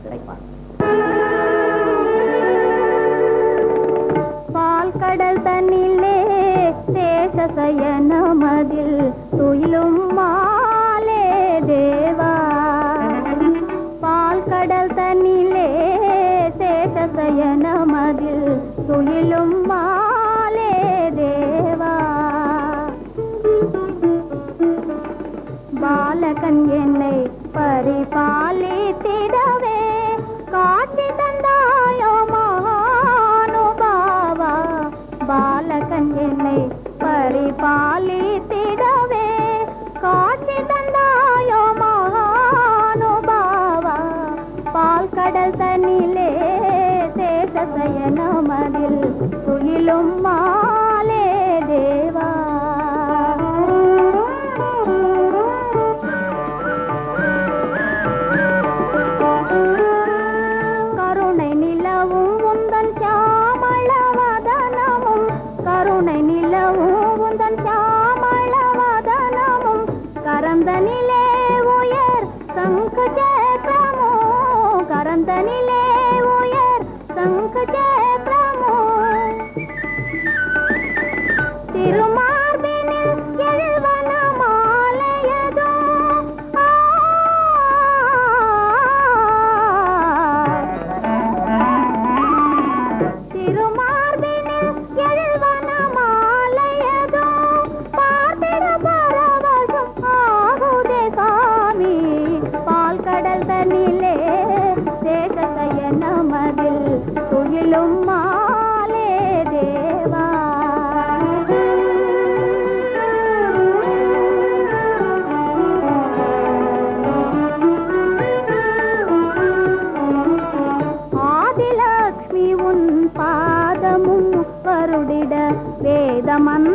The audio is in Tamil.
கிடைப்பார். பால் கடல் தன்னிலே சேஷசயனமதில் துயிலும் மாலே தேவா. பால் கடல் தன்னிலே சேஷசயனமதில் துயிலும் மாலே தேவா. பாலகன் என்னை பரிபாலித்திடவே காட்சி தந்தாயோ மகானுபாவா. பாலகன் என்னை பரிபாலித்திடவே காட்சி தந்தாயோ மகானுபாவா. பால் கடல் தன்னிலே சேஷசயனமதில் துயிலும் மாலே தேவா. கருணை நிலவும் உந்தன் சாமளவதனமும் கருணை நிலவும் உந்தன் சாமளவதனமும் கரந்த நிலே உயர் சங்கு சேத்திரமோ கரந்த நிலே உயர் சங்கு சேத்திரமோ. திருமார்பினில் எழுவன மாலையதோ திருமார்பினில் எழுவன மாலையதோ பார்த்திட பரவசம் ஆகுதே சாமி. பால் கடல் தன்னிலே சேஷசயனமதில் துயிலும் மாலே தேவா. ஆதிலக்ஷ்மி உன் பாதமும் வருடிட வேதமன்